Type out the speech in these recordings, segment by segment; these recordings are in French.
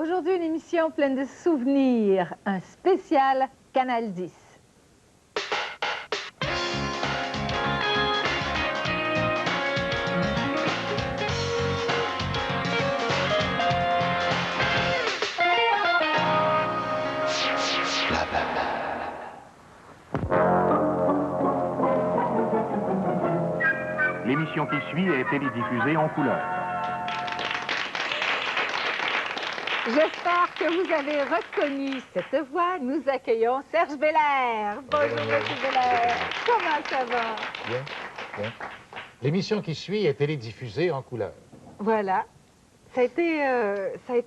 Aujourd'hui, une émission pleine de souvenirs, un spécial Canal 10. L'émission qui suit est télédiffusée en couleur. J'espère que vous avez reconnu cette voix. Nous accueillons Serge Belair. Bonjour, M. Belair. Comment ça va? Bien, bien. L'émission qui suit est télédiffusée en couleur. Voilà. Ça a été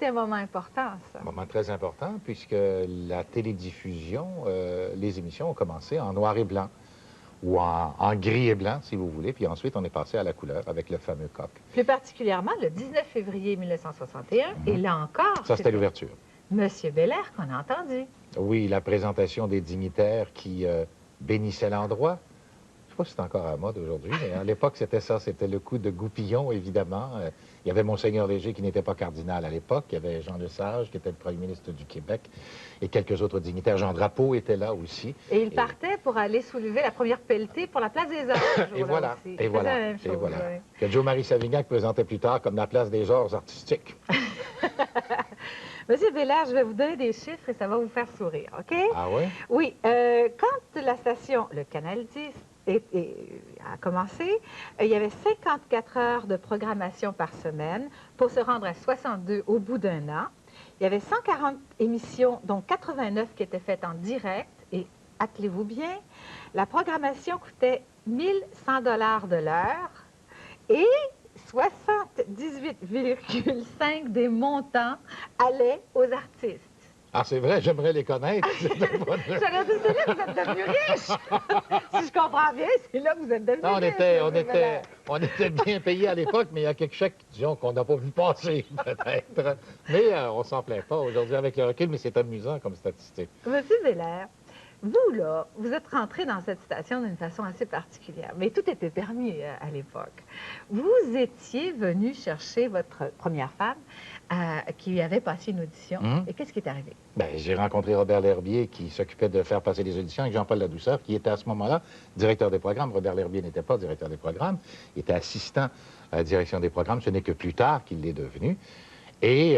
un moment important, ça. Un moment très important, puisque la télédiffusion, les émissions ont commencé en noir et blanc, ou en gris et blanc, si vous voulez, puis ensuite on est passé à la couleur avec le fameux coq. Plus particulièrement le 19 février 1961, et là encore... Ça, c'était l'ouverture. Monsieur Belair qu'on a entendu. Oui, la présentation des dignitaires qui bénissaient l'endroit. Je ne sais pas si c'est encore à la mode aujourd'hui, mais à l'époque, c'était ça. C'était le coup de Goupillon, évidemment. Il y avait Monseigneur Léger qui n'était pas cardinal à l'époque. Il y avait Jean Lesage qui était le premier ministre du Québec et quelques autres dignitaires. Jean Drapeau était là aussi. Et il partait pour aller soulever la première pelletée pour la place des Arts. Et voilà, et voilà, et voilà. Que Joe Marie Savignac présentait plus tard comme la place des arts artistiques. Monsieur Belair, je vais vous donner des chiffres et ça va vous faire sourire, OK? Ah oui? Oui. Quand la station, le Canal 10, a commencé, il y avait 54 heures de programmation par semaine pour se rendre à 62 au bout d'un an. Il y avait 140 émissions, dont 89 qui étaient faites en direct. Et attelez-vous bien, la programmation coûtait 1100 $ de l'heure et 78,5 des montants allaient aux artistes. Ah, c'est vrai, j'aimerais les connaître. J'aurais dit, c'est là que vous êtes devenus riches. Si je comprends bien, c'est là que vous êtes devenus riches. On était bien payés à l'époque, mais il y a quelques chèques, disons, qu'on n'a pas vu passer, peut-être. Mais on s'en plaint pas aujourd'hui avec le recul, mais c'est amusant comme statistique. Monsieur Belair, vous, là, vous êtes rentré dans cette station d'une façon assez particulière, mais tout était permis à l'époque. Vous étiez venu chercher votre première femme qui avait passé une audition. Et qu'est-ce qui est arrivé? Bien, j'ai rencontré Robert L'Herbier qui s'occupait de faire passer les auditions avec Jean-Paul Ladouceur, qui était à ce moment-là directeur des programmes. Robert L'Herbier n'était pas directeur des programmes, il était assistant à la direction des programmes. Ce n'est que plus tard qu'il l'est devenu. Et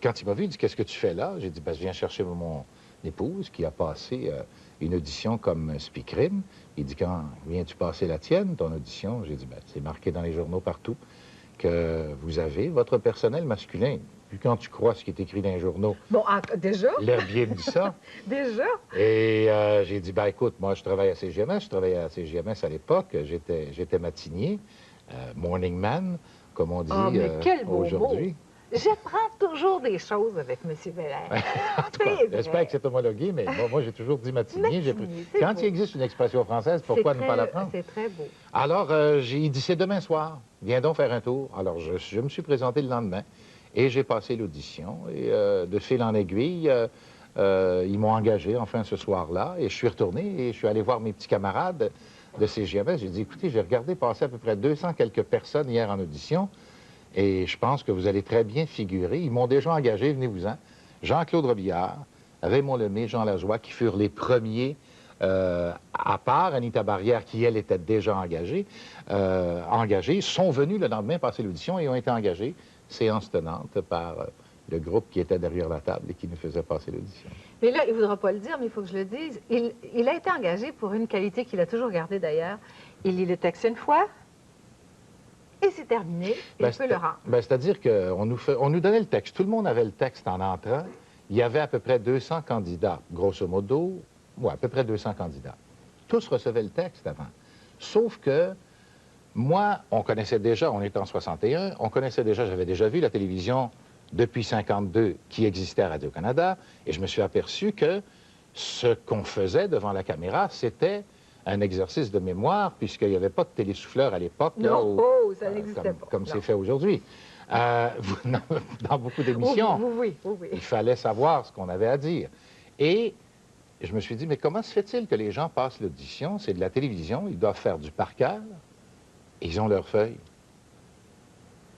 quand il m'a vu, il dit « Qu'est-ce que tu fais là? » J'ai dit ben, « Je viens chercher mon épouse qui a passé une audition comme speakerine. » Il dit « Quand viens-tu passer la tienne, ton audition? » J'ai dit ben, « C'est marqué dans les journaux partout que vous avez votre personnel masculin. Puis quand tu crois ce qui est écrit dans les journaux... » Bon, déjà? L'Herbier me dit ça. Déjà? Et j'ai dit, ben écoute, moi je travaille à CGMS, je travaillais à CGMS à l'époque, j'étais matinier, morning man, comme on dit aujourd'hui. J'apprends toujours des choses avec M. Belair. J'espère que c'est homologué, mais moi j'ai toujours dit matinier. Quand il existe une expression française, pourquoi ne pas l'apprendre? C'est très beau. Alors, j'ai dit, c'est demain soir, viens donc faire un tour. Alors, je me suis présenté le lendemain et j'ai passé l'audition. Et de fil en aiguille, ils m'ont engagé, enfin, ce soir-là. Et je suis retourné et je suis allé voir mes petits camarades de CGMS. J'ai dit, écoutez, j'ai regardé passer à peu près 200 quelques personnes hier en audition. Et je pense que vous allez très bien figurer. Ils m'ont déjà engagé, venez-vous-en. Jean-Claude Robillard, Raymond Lemay, Jean Lajoie, qui furent les premiers, à part Anita Barrière, qui, elle, était déjà engagée, sont venus le lendemain passer l'audition et ont été engagés, séance tenante, par le groupe qui était derrière la table et qui nous faisait passer l'audition. Mais là, il ne voudra pas le dire, mais il faut que je le dise. Il a été engagé pour une qualité qu'il a toujours gardée, d'ailleurs. Il lit le texte une fois, et c'est terminé, il peut le rendre. C'est-à-dire qu'on nous donnait le texte. Tout le monde avait le texte en entrant. Il y avait à peu près 200 candidats, grosso modo. Oui, à peu près 200 candidats. Tous recevaient le texte avant. Sauf que moi, on connaissait déjà, on était en 61, on connaissait déjà, j'avais déjà vu la télévision depuis 52 qui existait à Radio-Canada, et je me suis aperçu que ce qu'on faisait devant la caméra, c'était un exercice de mémoire, puisqu'il n'y avait pas de télésouffleur à l'époque. Non, ça n'existait pas. Comme c'est fait aujourd'hui. Dans beaucoup d'émissions, oui. Il fallait savoir ce qu'on avait à dire. Et je me suis dit, mais comment se fait-il que les gens passent l'audition? C'est de la télévision, ils doivent faire du par cœur, et ils ont leurs feuilles.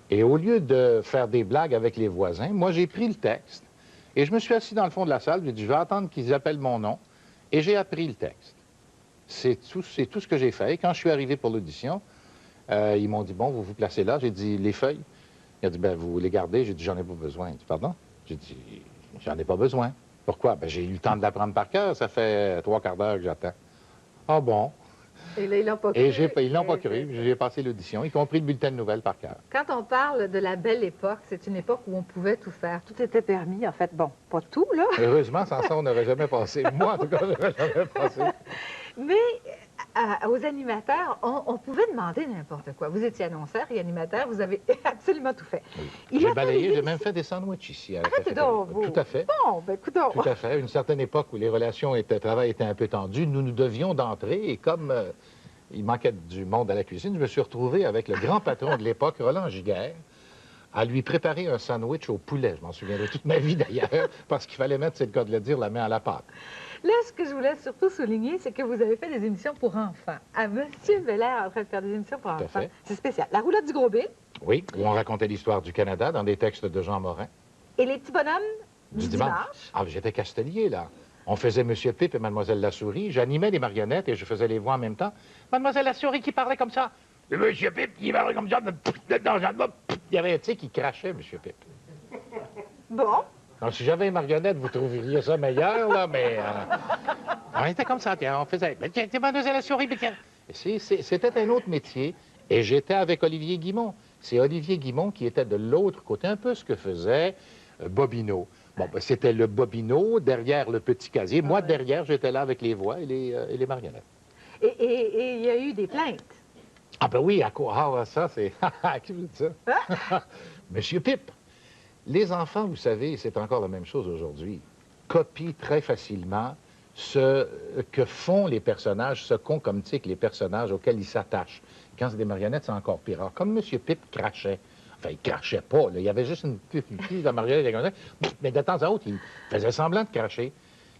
Et au lieu de faire des blagues avec les voisins, moi, j'ai pris le texte, Et je me suis assis dans le fond de la salle, j'ai dit, je vais attendre qu'ils appellent mon nom. Et j'ai appris le texte. C'est tout ce que j'ai fait. Et quand je suis arrivé pour l'audition, ils m'ont dit, bon, vous vous placez là. J'ai dit, les feuilles. Il a dit, ben, vous les gardez. J'ai dit, j'en ai pas besoin. Il dit, pardon? J'ai dit, j'en ai pas besoin. Pourquoi? Ben, j'ai eu le temps de l'apprendre par cœur. Ça fait 3/4 d'heure que j'attends. Ah bon? Et là, ils l'ont pas cru. Et ils l'ont pas cru. J'ai passé l'audition, y compris le bulletin de nouvelles par cœur. Quand on parle de la belle époque, c'est une époque où on pouvait tout faire. Tout était permis, en fait. Bon, pas tout, là. Heureusement, sans ça, on n'aurait jamais passé. Moi, en tout cas, je n'aurais jamais passé. Mais aux animateurs, on pouvait demander n'importe quoi. Vous étiez annonceur et animateur, vous avez absolument tout fait. Oui. J'ai balayé, j'ai même fait des sandwichs ici. Arrêtez donc, vous. Tout à fait. Bon, ben écoutons. Tout à fait. Une certaine époque où les relations de travail étaient un peu tendues, nous devions d'entrer et comme il manquait du monde à la cuisine, je me suis retrouvé avec le grand patron de l'époque, Roland Giguère, à lui préparer un sandwich au poulet. Je m'en souviendrai toute ma vie d'ailleurs, parce qu'il fallait mettre, c'est le cas de le dire, la main à la pâte. Là, ce que je voulais surtout souligner, c'est que vous avez fait des émissions pour enfants. À Monsieur Belair en train de faire des émissions pour enfants. C'est spécial. La roulotte du gros Bill. Oui, où on racontait l'histoire du Canada dans des textes de Jean Morin. Et les petits bonhommes du dimanche. Ah, j'étais castelier, là. On faisait Monsieur Pipe et Mademoiselle La Souris. J'animais les marionnettes et je faisais les voix en même temps. Mademoiselle La Souris qui parlait comme ça. Et Monsieur Pipe qui parlait comme ça. Il y avait un qui crachait, Monsieur Pipe. Bon. Donc, si j'avais une marionnette, vous trouveriez ça meilleur, là, mais... on était comme ça, tiens, on faisait... Mais tiens, Mademoiselle La Souris, mais tiens... C'était un autre métier, et j'étais avec Olivier Guimont. C'est Olivier Guimont qui était de l'autre côté, un peu ce que faisait Bobino. Bon, ben, c'était le Bobino, derrière le petit casier. Moi, derrière, j'étais là avec les voix et les marionnettes. Et il y a eu des plaintes. Ah ben oui, à quoi? Ah, ça, c'est... Qui vous dit ça? Monsieur Pipe. Les enfants, vous savez, c'est encore la même chose aujourd'hui, copient très facilement ce que font les personnages, ce qu'ont comme tic les personnages auxquels ils s'attachent. Quand c'est des marionnettes, c'est encore pire. Alors, comme M. Pipe crachait, enfin, il crachait pas, là, il y avait juste une petite la marionnette, mais de temps à autre, il faisait semblant de cracher.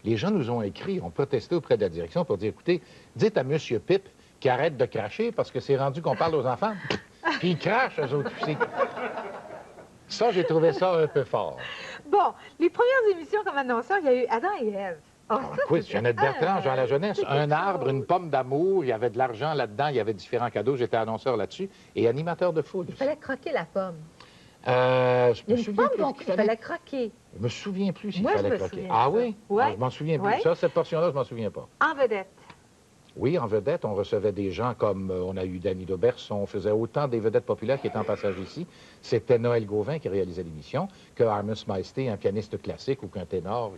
Les gens nous ont écrit, ont protesté auprès de la direction pour dire, écoutez, dites à M. Pipe qu'il arrête de cracher parce que c'est rendu qu'on parle aux enfants, puis ils crachent, eux autres aussi. Ça, j'ai trouvé ça un peu fort. Bon, les premières émissions comme annonceur, il y a eu Adam et Ève. Oh, oui, Jeannette Bertrand, Jean la Jeunesse. Un arbre, une pomme d'amour, il y avait de l'argent là-dedans, il y avait différents cadeaux, j'étais annonceur là-dessus, et animateur de foule. Il fallait croquer la pomme. Il y a une pomme, donc il fallait croquer. Je me souviens plus s'il Moi, fallait je me croquer. souviens Ah ça. oui? Ouais. Ah, je m'en souviens plus. Ouais. Ça, cette portion-là, je m'en souviens pas. En vedette. Oui, en vedette, on recevait des gens comme on a eu Danny Dauberson, on faisait autant des vedettes populaires qui étaient en passage ici. C'était Noël Gauvin qui réalisait l'émission, que Armus Maesté, un pianiste classique ou qu'un ténor.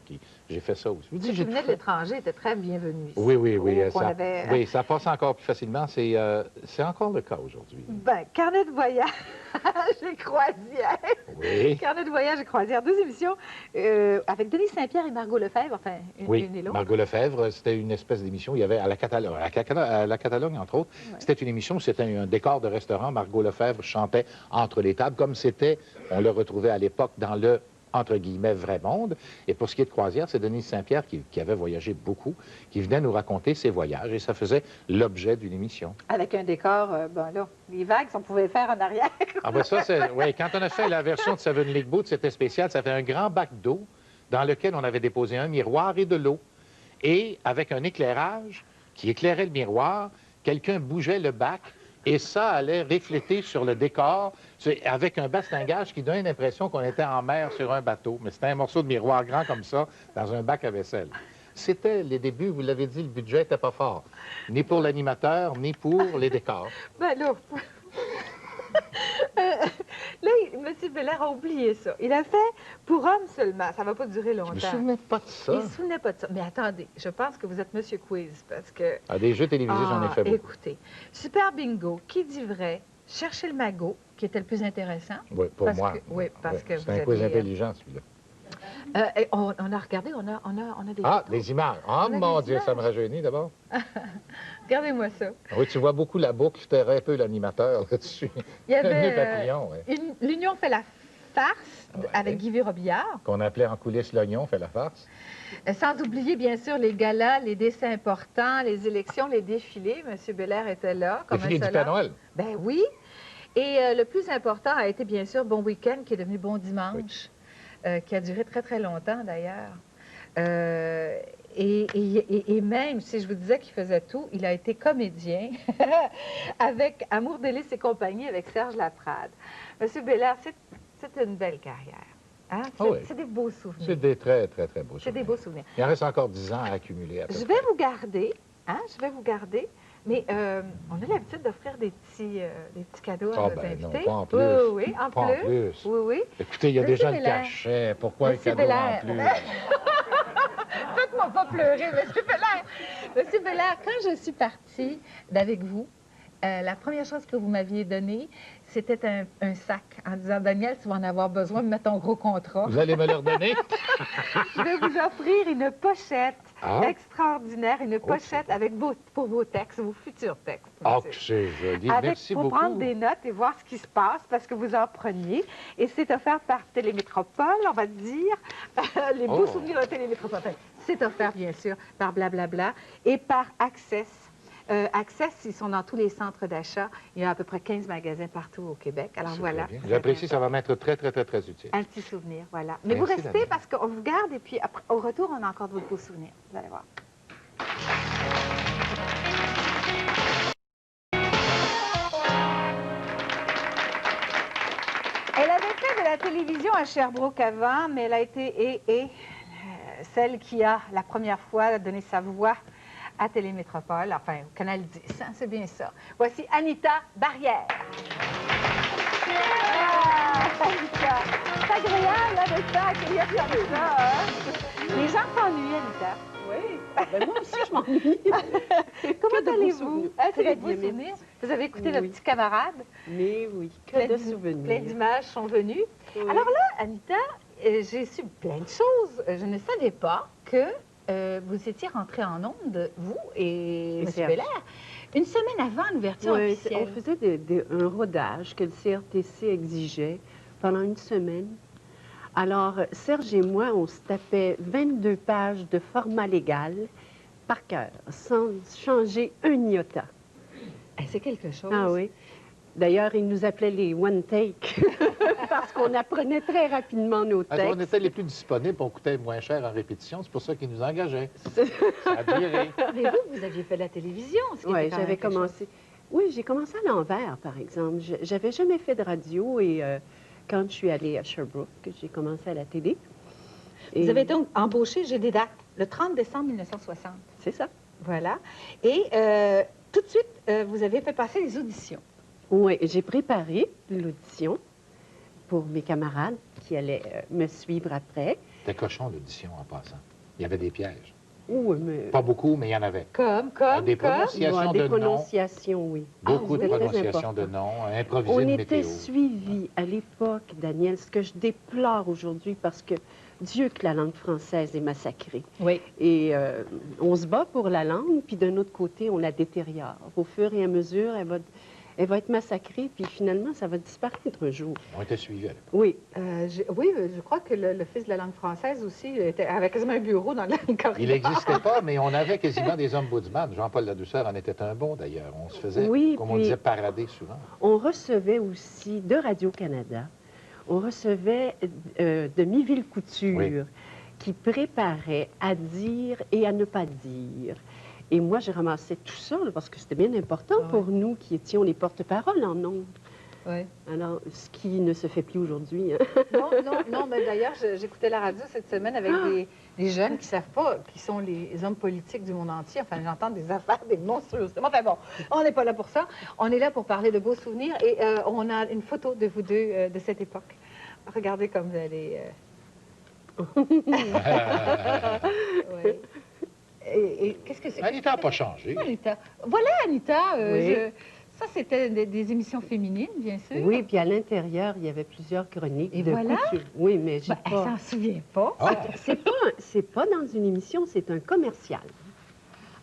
J'ai fait ça aussi. Ceux qui venaient de l'étranger étaient très bienvenus ici. Oui, oui, oui. Oui, ça passe encore plus facilement. C'est encore le cas aujourd'hui. Ben, carnet de voyage et croisière. Oui. Carnet de voyage et croisière. 2 émissions avec Denis Saint-Pierre et Margot Lefebvre, enfin, une et l'autre. Margot Lefebvre, c'était une espèce d'émission. Il y avait à la Catalogne, entre autres. Ouais. C'était une émission, c'était un décor de restaurant. Margot Lefebvre chantait entre les tables, comme c'était, on le retrouvait à l'époque dans le, entre guillemets, vrai monde. Et pour ce qui est de croisière, c'est Denis Saint-Pierre qui avait voyagé beaucoup, qui venait nous raconter ses voyages, et ça faisait l'objet d'une émission. Avec un décor, ben là, les vagues, on pouvait faire en arrière. Ah ben ça, c'est... Oui, quand on a fait la version de Seven League Boat, c'était spécial. Ça fait un grand bac d'eau dans lequel on avait déposé un miroir et de l'eau. Et avec un éclairage qui éclairait le miroir, quelqu'un bougeait le bac et ça allait refléter sur le décor avec un bastingage qui donnait l'impression qu'on était en mer sur un bateau. Mais c'était un morceau de miroir grand comme ça dans un bac à vaisselle. C'était les débuts, vous l'avez dit, le budget n'était pas fort. Ni pour l'animateur, ni pour les décors. Ben là... là, M. Belair a oublié ça. Il a fait pour hommes seulement. Ça ne va pas durer longtemps. Je ne me souvenais pas de ça. Il ne se souvenait pas de ça. Mais attendez, je pense que vous êtes M. Quiz parce que... Ah, des jeux télévisés, j'en ai fait beaucoup. Écoutez, Super Bingo, Qui dit vrai, Cherchez le magot, qui était le plus intéressant. Oui, pour moi. Oui, parce que c'est un quiz intelligent, celui-là. On a regardé, on a des... Ah, des images. Oh mon Dieu, ça me rajeunit d'abord. Regardez-moi ça. Oui, tu vois beaucoup la boucle, c'était un peu l'animateur là-dessus. Il y avait l'Union fait la farce avec Guy Robillard. Qu'on appelait en coulisses l'oignon fait la farce. Sans oublier, bien sûr, les galas, les décès importants, les élections, les défilés. M. Belair était là. Le défilé du Père Noël. Ben oui. Et le plus important a été, bien sûr, Bon Week-end, qui est devenu Bon Dimanche. Oui. qui a duré très, très longtemps d'ailleurs. Et même, si je vous disais qu'il faisait tout, il a été comédien avec Amour, délices et compagnie avec Serge Laprade. Monsieur Bélair, c'est une belle carrière. Hein? Ah oui. C'est des beaux souvenirs. C'est des très, très, très beaux souvenirs. C'est des beaux souvenirs. Il en reste encore 10 ans à accumuler. Je vais vous garder, hein? Je vais vous garder, mais on a l'habitude d'offrir des petits cadeaux à nos invités. Non, pas en plus. Oui, oui, en pas plus. En plus. Oui, oui. Écoutez, il y a Monsieur déjà Bélair. le cachet. Pourquoi Monsieur un cadeau Bélair. en plus? Faites-moi pas pleurer, Monsieur Bélair. Monsieur Bélair, quand je suis partie d'avec vous, la première chose que vous m'aviez donnée, c'était un sac en disant, Daniel, tu vas en avoir besoin, mets ton gros contrat. Vous allez me le redonner? Je vais vous offrir une pochette extraordinaire, une pochette avec pour vos textes, vos futurs textes. Ah, monsieur. que c'est joli. Avec, Merci pour beaucoup. prendre des notes et voir ce qui se passe, parce que vous en preniez. Et c'est offert par Télémétropole, on va dire, les beaux souvenirs de Télémétropole. Enfin, c'est offert, bien sûr, par Blablabla et par Access. Access, ils sont dans tous les centres d'achat. Il y a à peu près 15 magasins partout au Québec. Alors voilà. J'apprécie, ça va m'être très, très, très, très utile. Un petit souvenir, voilà. Mais Merci, vous restez Daniel. parce qu'on vous garde et puis après, au retour, on a encore d'autres beaux souvenirs. Vous allez voir. Elle avait fait de la télévision à Sherbrooke avant, mais elle a été celle qui a la première fois donné sa voix à Télémétropole, enfin au Canal 10, hein, c'est bien ça. Voici Anita Barrière. Anita, c'est agréable là, de ça, accueillir comme ça. Hein? Les gens s'ennuient, Anita. Oui, ben moi aussi je m'ennuie. Comment allez-vous? souvenirs. Hein, c'est Très des beaux bien, souvenirs. Vous avez écouté le Oui. petit camarade? Mais oui, que Plein de d'i- souvenirs. Plein d'images sont venues. Oui. Alors là, Anita, j'ai su plein de choses. Je ne savais pas que vous étiez rentrée en onde, vous et M. Serge. Bélair, une semaine avant l'ouverture Oui, officielle. on faisait un rodage que le CRTC exigeait pendant une semaine. Alors, Serge et moi, on se tapait 22 pages de format légal par cœur, sans changer un iota. Eh, c'est quelque chose. Ah oui. D'ailleurs, ils nous appelaient les one take parce qu'on apprenait très rapidement nos textes. On était les plus disponibles, on coûtait moins cher en répétition, c'est pour ça qu'ils nous engageaient. Ça a duré. Mais vous aviez fait de la télévision. Ce qui Oui, était quand même j'avais quelque commencé. Oui, j'ai commencé à l'envers, par exemple. J'avais jamais fait de radio et quand je suis allée à Sherbrooke, j'ai commencé à la télé. chose. Vous avez donc embauché, j'ai des dates, le 30 décembre 1960. C'est ça. Voilà. Et tout de suite, vous avez fait passer les auditions. Oui, j'ai préparé l'audition pour mes camarades qui allaient me suivre après. C'était cochon, l'audition, en passant. Il y avait des pièges. Oui, mais... Pas beaucoup, mais il y en avait. Comme. Des prononciations Ouais, des de noms, prononciations, oui. beaucoup de c'était très prononciations de important. noms, improvisées On de était météo. suivis à l'époque, Daniel, ce que je déplore aujourd'hui parce que Dieu que la langue française est massacrée. Oui. Et on se bat pour la langue, puis d'un autre côté, on la détériore. Au fur et à mesure, elle va être massacrée, puis finalement, ça va disparaître un jour. On était suivis à l'époque. Oui. Oui, je crois que le fils de la langue française aussi avait quasiment un bureau dans le corridor. Il n'existait pas, mais on avait quasiment des ombudsman. Jean-Paul Ladouceur en était un bon, d'ailleurs. On se faisait, Oui, comme on puis- disait, parader souvent. On recevait aussi de Radio-Canada, on recevait de Miville Couture Oui. qui préparait à dire et à ne pas dire. Et moi, j'ai ramassé tout ça là, parce que c'était bien important Ah pour nous qui étions les porte-parole en ondes. Oui. Alors, ce qui ne se fait plus aujourd'hui. Hein. Non, mais d'ailleurs, j'écoutais la radio cette semaine avec des jeunes qui ne savent pas qui sont les hommes politiques du monde entier. Enfin, j'entends des affaires, des monstruosités. Enfin bon, on n'est pas là pour ça. On est là pour parler de beaux souvenirs et on a une photo de vous deux de cette époque. Regardez comme vous allez... Oui. Et qu'est-ce que c'est? Anita n'a pas changé. Anita. Voilà, Anita. Oui. Ça, c'était des émissions féminines, bien sûr. Oui, puis à l'intérieur, il y avait plusieurs chroniques Et de voilà. couture. Oui, mais j'ai Ben, elle pas... s'en souvient pas. Ah, C'est pas dans une émission, c'est un commercial.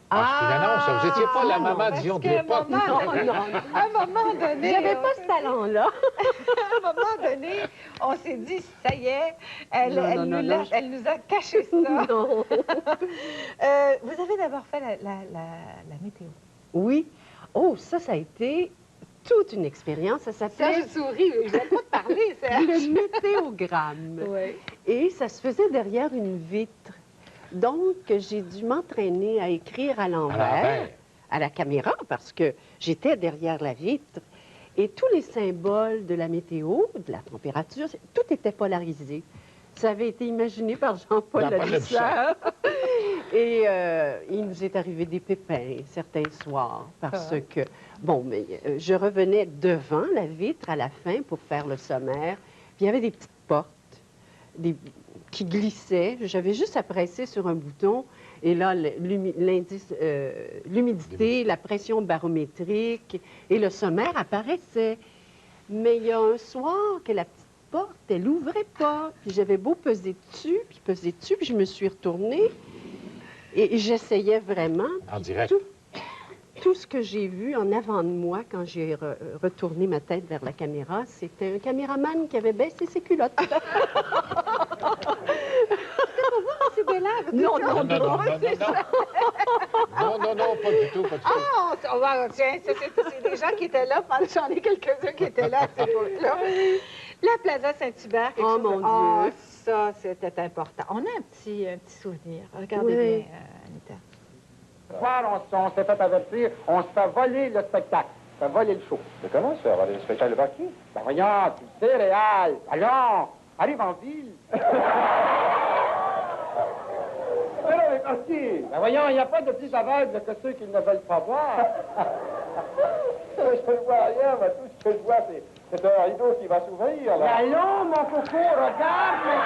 c'est une annonce. Vous n'étiez pas la non, maman parce Dion de que l'époque. Non. À un moment donné, J'avais pas ce talent-là. à un moment donné, on s'est dit, ça y est, elle Non, elle nous a caché ça. Non. Vous avez d'abord fait la météo. Oui. Oh, ça a été toute une expérience. Ça s'appelait Serge sourit, je vais pas te parler, Serge. le météogramme. Oui. Et ça se faisait derrière une vitre. Donc, j'ai dû m'entraîner à écrire à l'envers, à la caméra, parce que j'étais derrière la vitre. Et tous les symboles de la météo, de la température, tout était polarisé. Ça avait été imaginé par Jean-Paul Ladouceur. Et il nous est arrivé des pépins certains soirs, parce que, bon, mais je revenais devant la vitre à la fin pour faire le sommaire. Puis il y avait des petites portes qui glissaient. J'avais juste à presser sur un bouton. Et là, l'humidité, la pression barométrique et le sommaire apparaissaient. Mais il y a un soir que la petite porte, elle n'ouvrait pas. Puis j'avais beau peser dessus, puis je me suis retournée. Et j'essayais vraiment. En direct. Tout ce que j'ai vu en avant de moi quand j'ai retourné ma tête vers la caméra, c'était un caméraman qui avait baissé ses culottes. C'est de là. Non, Non, pas du tout, pas du tout. Ah, tiens, c'est des gens qui étaient là. J'en ai quelques-uns qui étaient là à cette époque-là. La Plaza Saint-Hubert, quelque chose mon de... Dieu. Ah, ça, c'était important. On a un petit souvenir. Regardez bien, Anita. Ce soir, on s'est fait avertir, on se fait voler le spectacle, on se fait voler le show. Mais comment ça, voler le spectacle par qui? Ben voyons, tu sais, Réal, allons, arrive en ville. Mais non, mais par qui? Ben voyons, il n'y a pas de petits aveugles que ceux qui ne veulent pas voir. Je ne vois rien, mais tout ce que je vois, c'est un rideau qui va s'ouvrir, Mais là. allons, mon coco, regarde, mon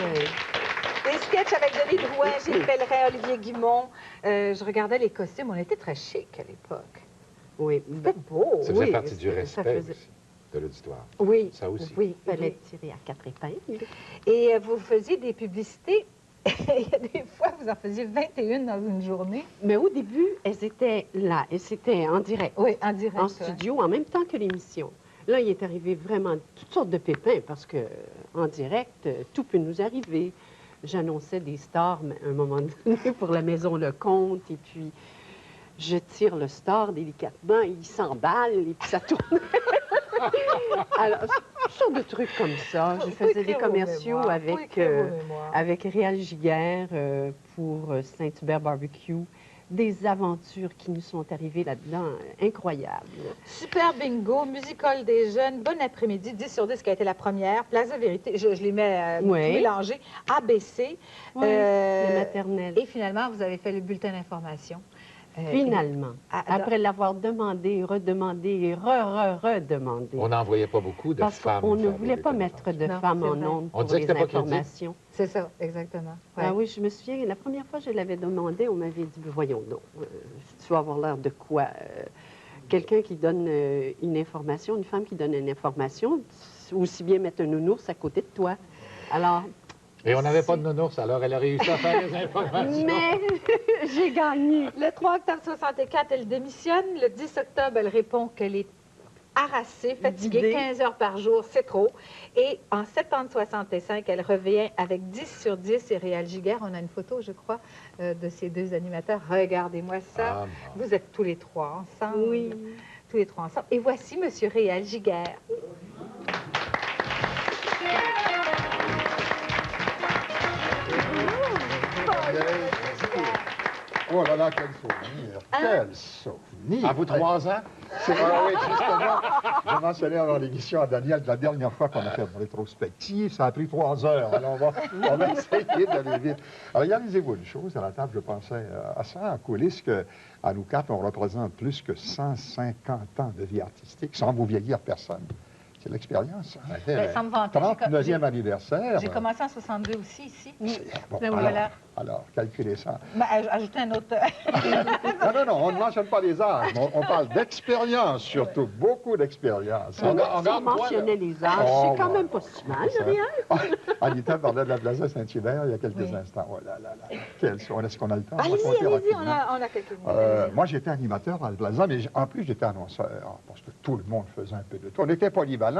coco. Des sketchs avec Denis Drouin, Gilles Pellerin, Olivier Guimond. Je regardais les costumes, on était très chic à l'époque. Oui. C'était beau. Ça faisait Oui, partie du ça respect faisait- aussi, de l'auditoire. Oui. Ça aussi. Oui, Il fallait oui. tirer à 4 épingles. Et vous faisiez des publicités. Il y a des fois, vous en faisiez 21 dans une journée. Mais au début, elles étaient là, et c'était en direct, Oui, en direct. en studio, en même temps que l'émission. Là, il est arrivé vraiment toutes sortes de pépins, parce que en direct, tout peut nous arriver. J'annonçais des stars à un moment donné pour la Maison Lecomte, et puis je tire le star délicatement, il s'emballe, et puis ça tourne. Alors, toutes sortes de trucs comme ça. Je faisais des commerciaux avec Réal Giguère pour Saint-Hubert Barbecue. Des aventures qui nous sont arrivées là-dedans, incroyables. Super bingo, musical des jeunes, bon après-midi, 10 sur 10 qui a été la première, Plaza Vérité, je les mets Oui. mélangés, ABC. Oui, les maternelles. Et finalement, vous avez fait le bulletin d'information. Finalement, alors- après l'avoir demandé, redemandé et redemandé. On n'en voyait pas beaucoup de Parce femmes. qu'on ne faire voulait des pas bulletins mettre de d'information. Non, femmes c'est en vrai. ondes On pour disait les que c'était pas crédible. informations. C'est ça, exactement. Ouais. Ah oui, je me souviens, la première fois que je l'avais demandé, on m'avait dit, ben, voyons donc, tu vas avoir l'air de quoi? Quelqu'un qui donne une information, une femme qui donne une information, aussi bien mettre un nounours à côté de toi. Alors, Et on n'avait pas de nounours, alors elle a réussi à faire les informations. mais j'ai gagné. Le 3 octobre 64, elle démissionne. Le 10 octobre, elle répond qu'elle est harassée, fatiguée, Vidée. 15 heures par jour, c'est trop. Et en septembre 65, elle revient avec 10 sur 10 et Réal Giguère. On a une photo, je crois, de ces deux animateurs. Regardez-moi ça. Ah, bon. Vous êtes tous les trois ensemble. Oui. Tous les trois ensemble. Et voici Monsieur Réal Giguère. Oh là là, quel souvenir! Quel souvenir! À vous 3 ans? Oui, justement, je mentionnais avant l'émission à Daniel que la dernière fois qu'on a fait une rétrospective, ça a pris 3 heures. Alors, on va essayer d'aller vite. Alors, réalisez-vous une chose, à la table, je pensais à ça, en coulisses, qu'à nous quatre, on représente plus que 150 ans de vie artistique, sans vous vieillir personne. C'est l'expérience. Hein? Ben, sans me vanter, 39e anniversaire. J'ai commencé en 62 aussi, ici. Bon, Ben voilà. alors, calculez ça. Ben, ajoutez un autre. Non, on ne mentionne pas les âges, mais on parle d'expérience surtout, beaucoup d'expérience. On Si on garde quoi, mentionnait les âges, Oh, c'est quand bon. même pas si mal, Ça. Réal. Anita parlait de la Plaza Saint-Hubert il y a quelques Oui. instants. Oh là là là. Est-ce qu'on a le temps? Allez-y, raconter allez-y, rapidement. on a quelques minutes. Moi, j'étais animateur à la Plaza, mais en plus, j'étais annonceur, parce que tout le monde faisait un peu de tout. On était polyvalent,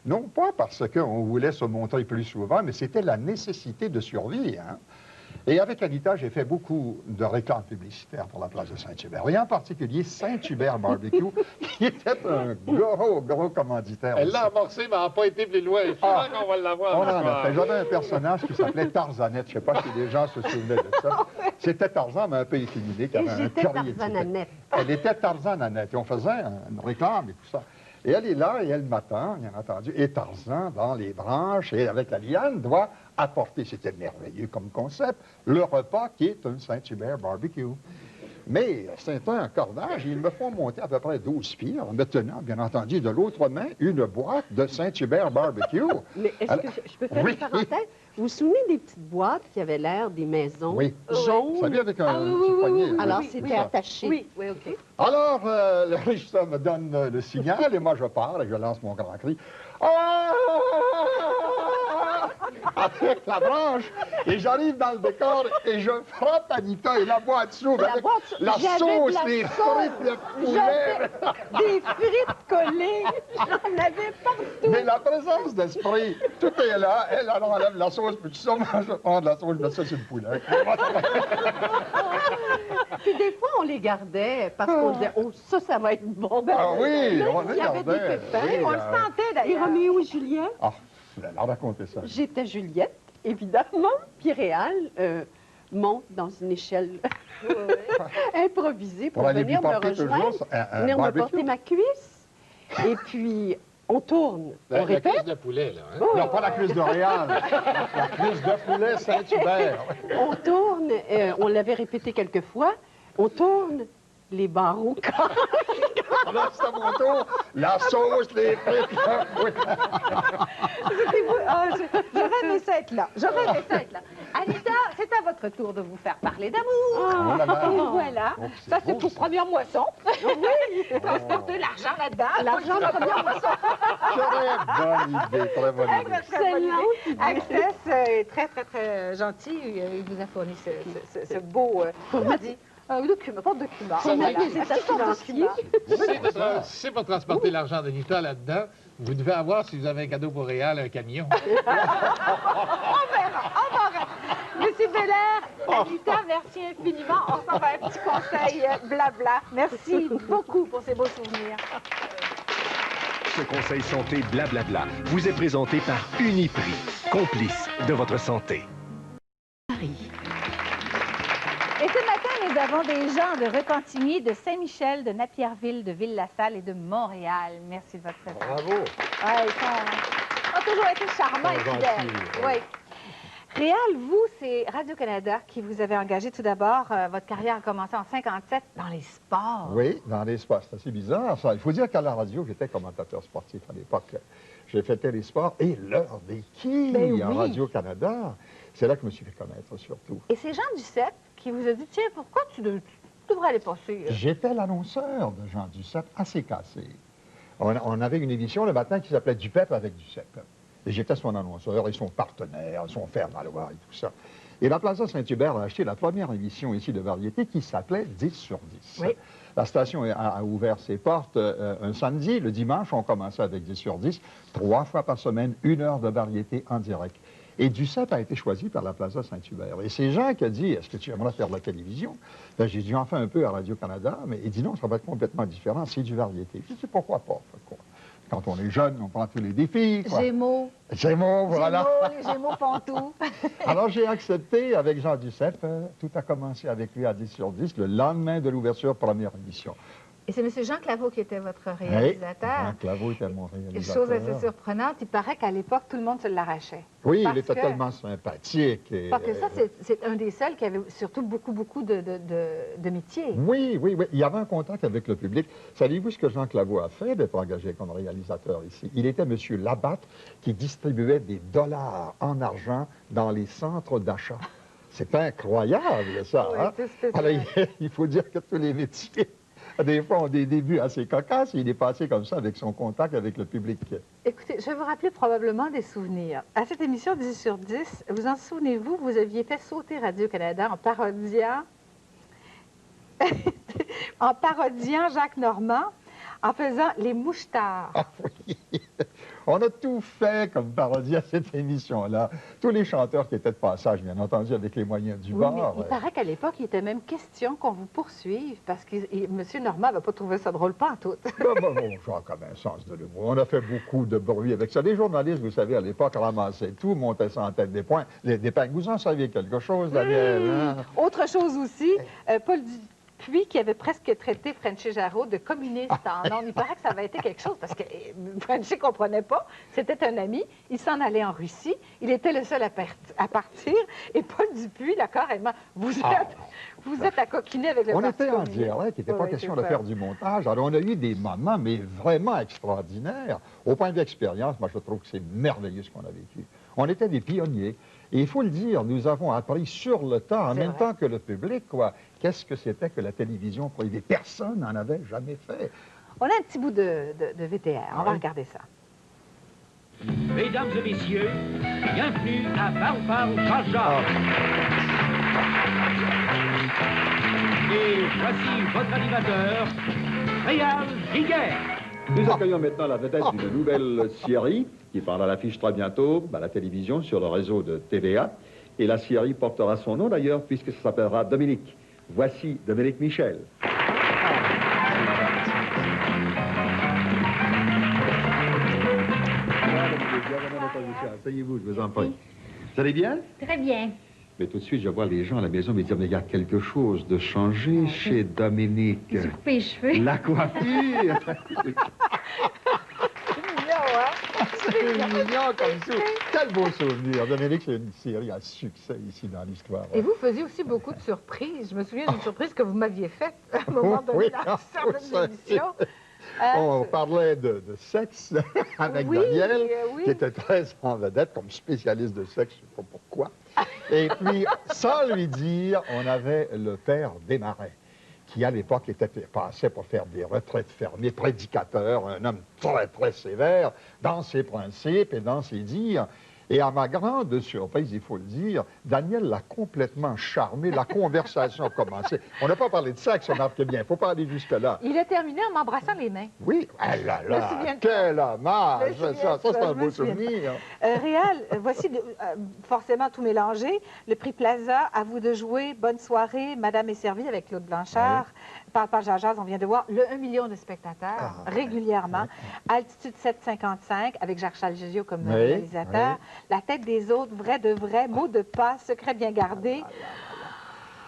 non pas parce qu'on voulait se montrer plus souvent, mais c'était la nécessité de survie. Hein? Et avec Anita, j'ai fait beaucoup de réclames publicitaires pour la place de Saint-Hubert. Et en particulier Saint-Hubert Barbecue, qui était un gros commanditaire. Elle aussi. l'a amorcé, mais elle n'a pas été plus loin. Je suis sûr qu'on va l'avoir. On en a fait. J'avais un personnage qui s'appelait Tarzanette. Je ne sais pas si les gens se souvenaient de ça. C'était Tarzan, mais un peu efféminé, qui Et avait un j'étais cœur éthique. Tarzanette. Elle était Tarzanette. Et on faisait une réclame et tout ça. Et elle est là et elle m'attend, bien entendu. Et Tarzan, dans les branches et avec la liane, doit apporter, c'était merveilleux comme concept, le repas qui est un Saint-Hubert barbecue. Mais c'est un cordage, ils me font monter à peu près 12 pieds en me tenant, bien entendu, de l'autre main, une boîte de Saint-Hubert barbecue. Mais est-ce que je peux faire Oui. une parenthèse? Vous vous souvenez des petites boîtes qui avaient l'air des maisons Oui. jaunes? Ça vient avec un oui, petit oui, poignet. oui, Alors, oui, c'était oui. attaché. Oui, oui, OK. Alors, le régisseur me donne le signal et moi je pars et je lance mon grand cri. Ah! Avec la branche, et j'arrive dans le décor et je frappe Anita et la boîte s'ouvre La avec boîte, la j'avais sauce, de la les sauce. frites, le poulet. J'avais des frites collées. J'en avais partout. Mais la présence d'esprit, tout est là. Elle enlève la sauce, puis tu sais, moi je prends de la sauce, je mets ça sur le poulet. Puis des fois, on les gardait parce qu'on disait, oh, ça va être bon. Ah oui, Là, on il y avait des regardait. pépins. Oui, On le sentait, Et d'ailleurs. Roméo et Juliette, Ah, vous allez raconter ça. j'étais Juliette, évidemment. Puis Réal monte dans une échelle improvisée pour Pour aller venir lui me porter rejoindre, toujours un venir me barbecue. porter ma cuisse. Et puis, on tourne, on La répète. cuisse de poulet, là. Hein? Non, pas la cuisse de Réal. La cuisse de poulet Saint-Hubert. On tourne, on l'avait répété quelques fois, on tourne les barreaux. Alors, c'est à mon tour. La sauce, les frites. Oui. J'aurais aimé ça être là. J'aurais aimé ça être là. Anita, c'est à votre tour de vous faire parler d'amour. Oh là là. Et voilà. Oh, c'est Ça, c'est beau, pour ça. première moisson. Oui. Transporter l'argent là-dedans. L'argent de première moisson. Très bonne idée, très bonne idée. Très bonne Excellent. idée. Access est très, très, très gentil. Il vous a fourni ce beau document, pas de document. Ça Voilà. va. Des états financiers. C'est pour transporter l'argent d'Anita là-dedans. Vous devez avoir, si vous avez un cadeau pour Réal, un camion. Monsieur Belair, Anita, merci infiniment. On s'en va un petit conseil blabla. Merci beaucoup pour ces beaux souvenirs. Ce conseil santé blablabla vous est présenté par Uniprix, complice de votre santé. Et ce matin, nous avons des gens de Repentigny, de Saint-Michel, de Napierville, de Ville-la-Salle et de Montréal. Merci de votre présence. Bravo. Ouais, ils ont toujours été charmants et Ils sont fidèles. gentils, Oui. Réal, vous, c'est Radio-Canada qui vous avez engagé tout d'abord. Votre carrière a commencé en 57 dans les sports. Oui, dans les sports. C'est assez bizarre, ça. Il faut dire qu'à la radio, j'étais commentateur sportif à l'époque. J'ai fait Télésport et l'heure des quilles Ben oui. en Radio-Canada. C'est là que je me suis fait connaître, surtout. Et c'est Jean Duceppe qui vous a dit, tiens, pourquoi tu devrais aller passer? J'étais l'annonceur de Jean Duceppe à CKC. On avait une émission le matin qui s'appelait Duceppe avec Duceppe. Et j'étais son annonceur et son partenaire, son faire-valoir et tout ça. Et la Plaza Saint-Hubert a acheté la première émission ici de variété qui s'appelait 10 sur 10. Oui. La station a ouvert ses portes un samedi. Le dimanche, on commençait avec 10 sur 10, 3 fois par semaine, 1 heure de variété en direct. Et Duceppe a été choisi par la Plaza Saint-Hubert. Et c'est Jean qui a dit, est-ce que tu aimerais faire de la télévision? Ben, j'ai dit, j'en fais un peu à Radio-Canada, mais il dit non, ça va être complètement différent, c'est du variété. Je dis, pourquoi pas? Quand on est jeune, on prend tous les défis. Quoi. Gémeaux. Gémeaux, voilà. Gémeaux, les Gémeaux font tout. Alors, j'ai accepté avec Jean Duceppe. Tout a commencé avec lui à 10 sur 10, le lendemain de l'ouverture, première émission. Et c'est M. Jean Claveau qui était votre Oui, réalisateur. Jean Claveau était mon réalisateur. Chose assez surprenante, il paraît qu'à l'époque, tout le monde se l'arrachait. Oui, Parce il était que- tellement sympathique. Et, Parce que ça, c'est un des seuls qui avait surtout beaucoup de métiers. Oui, oui, oui. Il y avait un contact avec le public. Savez-vous ce que Jean Claveau a fait d'être engagé comme réalisateur ici? Il était M. Labatte qui distribuait des dollars en argent dans les centres d'achat. C'est incroyable, ça. Oui, Hein? c'est spécial. Alors, il faut dire que tous les métiers, des fois, ont des débuts assez cocasses. Il est passé comme ça avec son contact avec le public. Écoutez, je vais vous rappeler probablement des souvenirs. À cette émission 10 sur 10, vous en souvenez-vous, vous aviez fait sauter Radio-Canada en parodiant... en parodiant Jacques Normand, en faisant les mouchetards. Ah oui. On a tout fait comme parodie à cette émission-là. Tous les chanteurs qui étaient de passage, bien entendu, avec les moyens du Oui, bord. mais il paraît qu'à l'époque, il était même question qu'on vous poursuive parce que M. Normand n'avait pas trouvé ça drôle, pas en tout. Bon, genre comme un sens de l'humour. On a fait beaucoup de bruit avec ça. Les journalistes, vous savez, à l'époque, ramassaient tout, montaient ça en tête des points. Des pingles. Vous en saviez quelque chose, Daniel? Hein? Autre chose aussi, Paul Dupuis, qui avait presque traité Frenchy Jarreau de communiste en ondes. Il paraît que ça avait été quelque chose parce que Frenchy ne comprenait pas. C'était un ami. Il s'en allait en Russie. Il était le seul à partir. Et Paul Dupuis, là, carrément, vous êtes à coquiner avec le On Parti était en communiste. direct, il n'était pas Oui, question c'est de ça. faire du montage. Alors, on a eu des moments, mais vraiment extraordinaires. Au point d'expérience, moi, je trouve que c'est merveilleux ce qu'on a vécu. On était des pionniers. Et il faut le dire, nous avons appris sur le temps, en C'est même vrai. temps que le public, quoi. Qu'est-ce que c'était que la télévision privée? Personne n'en avait jamais fait. On a un petit bout de VTR. On va Oui. regarder ça. Mesdames et messieurs, bienvenue à Parle Jaja. Et voici votre animateur, Réal Giguère. Nous accueillons maintenant la vedette d'une nouvelle série qui parlera à l'affiche très bientôt à la télévision sur le réseau de TVA. Et la série portera son nom d'ailleurs puisque ça s'appellera Dominique. Voici Dominique Michel. Asseyez-vous, je vous en prie. Vous allez bien? Très bien. Mais tout de suite, je vois les gens à la maison me dire, mais il y a quelque chose de changé chez Dominique. J'ai coupé les cheveux. La coiffure! Oui. C'est mignon, hein? C'est mignon comme tout. Quel beau souvenir. Dominique, c'est une série à succès ici dans l'histoire. Et vous faisiez aussi beaucoup de surprises. Je me souviens d'une surprise que vous m'aviez faite à un moment donné Oui, dans certaines émissions. On parlait de sexe avec Oui, Daniel, oui. qui était très en vedette comme spécialiste de sexe, je ne sais pas pourquoi. Et puis, sans lui dire, on avait le père Desmarais, qui à l'époque passait pour faire des retraites fermées, prédicateur, un homme très, très sévère dans ses principes et dans ses dires. Et à ma grande surprise, il faut le dire, Daniel l'a complètement charmé, la conversation a commencé. On n'a pas parlé de sexe, remarquez bien, il ne faut pas aller jusque-là. Il a terminé en m'embrassant les mains. Oui, ah là Je me là, souviens de quel hommage, Je me souviens ça de c'est ça, un je me beau souviens. souvenir. Réal, voici forcément tout mélangé. Le prix Plaza, à vous de jouer. Bonne soirée. Madame est servie avec Claude Blanchard. Parle Jaja, on vient de voir le 1 million de spectateurs régulièrement. Altitude 755 avec Jacques-Charles Gégio comme Oui, réalisateur. La tête des autres, vrai de vrai, mot de passe, secret bien gardé.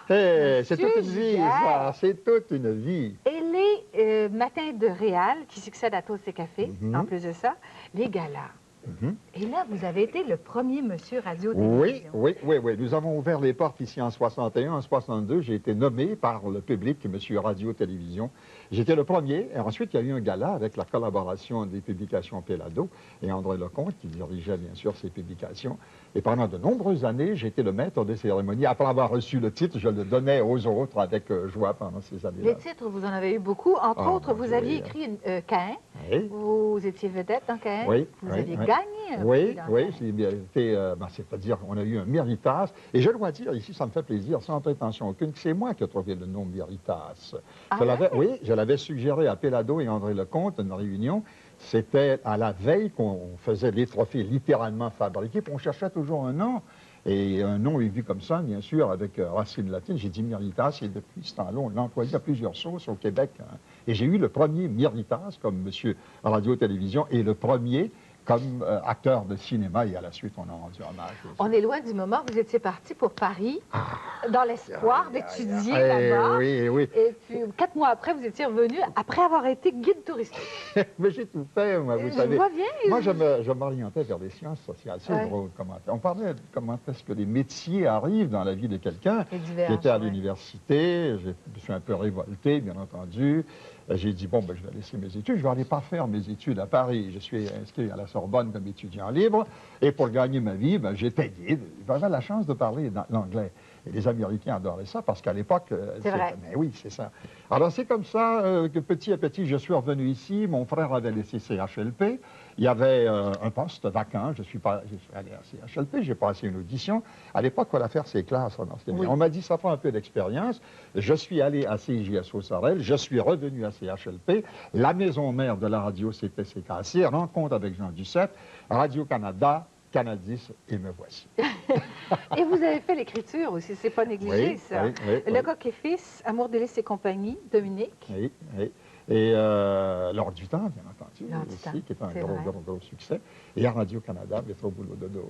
C'est toute une vie, Giguère. ça, c'est toute une vie. Et les matins de Réal, qui succèdent à Toast et Café, en plus de ça, les galas. Et là, vous avez été le premier monsieur radio-télévision. Oui. Nous avons ouvert les portes ici en 61. En 62, j'ai été nommé par le public monsieur Radio-Télévision. J'étais le premier. Et ensuite, il y a eu un gala avec la collaboration des publications Pélado et André Lecomte, qui dirigeait bien sûr ces publications. Et pendant de nombreuses années, j'étais le maître des cérémonies. Après avoir reçu le titre, je le donnais aux autres avec joie pendant ces années-là. Les titres, vous en avez eu beaucoup. Entre autres, mon vous Dieu, aviez oui. écrit Caïn. Oui. Vous étiez vedette dans Caïn. Oui, Vous oui, aviez oui. gagné un prix Oui, dans oui, Caïn. j'ai mérité, c'est-à-dire on a eu un Méritas. Et je dois dire, ici, ça me fait plaisir, sans prétention aucune, que c'est moi qui ai trouvé le nom Méritas. Ah Oui, je l'avais suggéré à Pélado et André Lecomte, une réunion. C'était à la veille qu'on faisait les trophées littéralement fabriqués, puis on cherchait toujours un nom. Et un nom est vu comme ça, bien sûr, avec racine latine. J'ai dit Méritas, et depuis ce temps-là, on l'a employé à plusieurs sauces au Québec. Hein. Et j'ai eu le premier Méritas comme monsieur Radio-Télévision et le premier comme acteur de cinéma. Et à la suite, on a rendu hommage aussi. On est loin du moment où vous étiez parti pour Paris, dans l'espoir d'étudier Eh là-bas. oui. Et puis, 4 mois après, vous étiez revenu, après avoir été guide touristique. Mais j'ai tout fait, moi, vous Je savez. vois bien. Moi, je m'orientais vers les sciences sociales. C'est Ouais. drôle comment. On parlait de comment est-ce que les métiers arrivent dans la vie de quelqu'un. Et divergent, J'étais à ouais. l'université, je me suis un peu révolté, bien entendu. J'ai dit, bon, ben, je vais laisser mes études, je vais aller pas faire mes études à Paris. Je suis inscrit à la Sorbonne comme étudiant libre. Et pour gagner ma vie, ben, j'étais guide. J'avais la chance de parler l'anglais. Et les Américains adoraient ça parce qu'à l'époque... C'est vrai. Mais oui, c'est ça. Alors, c'est comme ça que petit à petit, je suis revenu ici. Mon frère avait laissé CHLP. Il y avait un poste vacant. Je suis allé à CHLP, j'ai passé une audition. À l'époque, il fallait faire ses classes. Oui. On m'a dit, ça prend un peu d'expérience. Je suis allé à CJSO Sorel, je suis revenu à CHLP. La maison mère de la radio, c'était CKC. Rencontre avec Jean Duceppe, Radio-Canada, Canal 10, et me voici. Et vous avez fait l'écriture aussi, c'est pas négligé, Oui, ça. oui, oui, Le oui. Coq et Fils, Amour, délices et compagnie, Dominique. Oui, oui. Et L'Or du Temps, bien entendu, L'Or du Temps, aussi, qui est un c'est gros, vrai. gros succès. Et à Radio-Canada, Métro Boulot Dodo.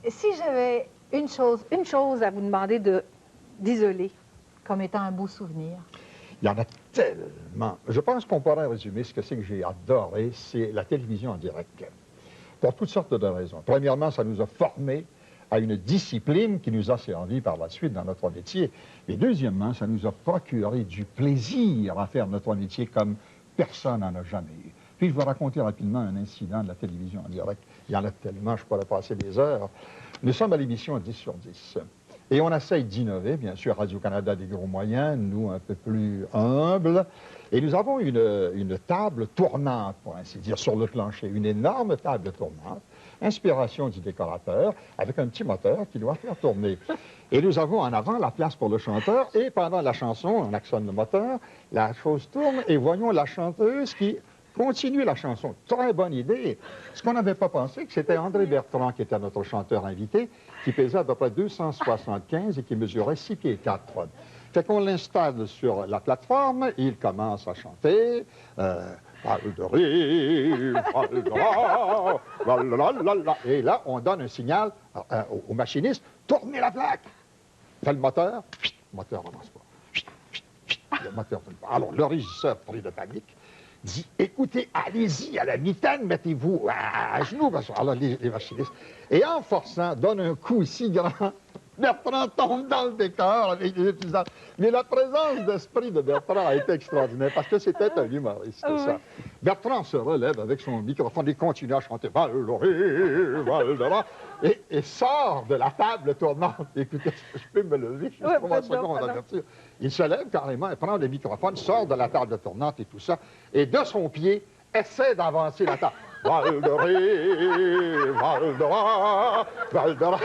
Si j'avais une chose à vous demander d'isoler comme étant un beau souvenir. Il y en a tellement. Je pense qu'on pourrait résumer ce que c'est que j'ai adoré, c'est la télévision en direct. Pour toutes sortes de raisons. Premièrement, ça nous a formés à une discipline qui nous a servi par la suite dans notre métier. Et deuxièmement, ça nous a procuré du plaisir à faire notre métier comme personne n'en a jamais eu. Puis je vais raconter rapidement un incident de la télévision en direct. Il y en a tellement, je pourrais passer des heures. Nous sommes à l'émission 10 sur 10. Et on essaye d'innover, bien sûr, Radio-Canada des gros moyens, nous un peu plus humbles. Et nous avons une table tournante, pour ainsi dire, sur le plancher. Une énorme table tournante, inspiration du décorateur, avec un petit moteur qui doit faire tourner. Et nous avons en avant la place pour le chanteur, et pendant la chanson, on actionne le moteur, la chose tourne, et voyons la chanteuse qui continue la chanson. Très bonne idée. Ce qu'on n'avait pas pensé, que c'était André Bertrand qui était notre chanteur invité, qui pesait à peu près 275 et qui mesurait 6 pieds 4. Fait qu'on l'installe sur la plateforme, et il commence à chanter. Val de Rive, Val de Ra, Val de la, la, la. Et là, on donne un signal au machiniste, tournez la plaque. Fait le moteur avance pas. Le moteur tourne pas. Alors, le régisseur, pris de panique, dit, écoutez, allez-y à la mitaine, mettez-vous à genoux. Alors, les machinistes. Et en forçant, donne un coup si grand, Bertrand tombe dans le décor avec les étudiants. Mais la présence d'esprit de Bertrand a été extraordinaire parce que c'était un humoriste, ça. Bertrand se relève avec son microphone et continue à chanter Val de Rive, Val de Ra, et sort de la table tournante. Écoutez, je peux me lever juste 3 secondes à avertir. Il se lève carrément et prend le microphone, sort de la table tournante et tout ça, et de son pied, essaie d'avancer la table. Val de Rive, Val de Ra, Val de Ra.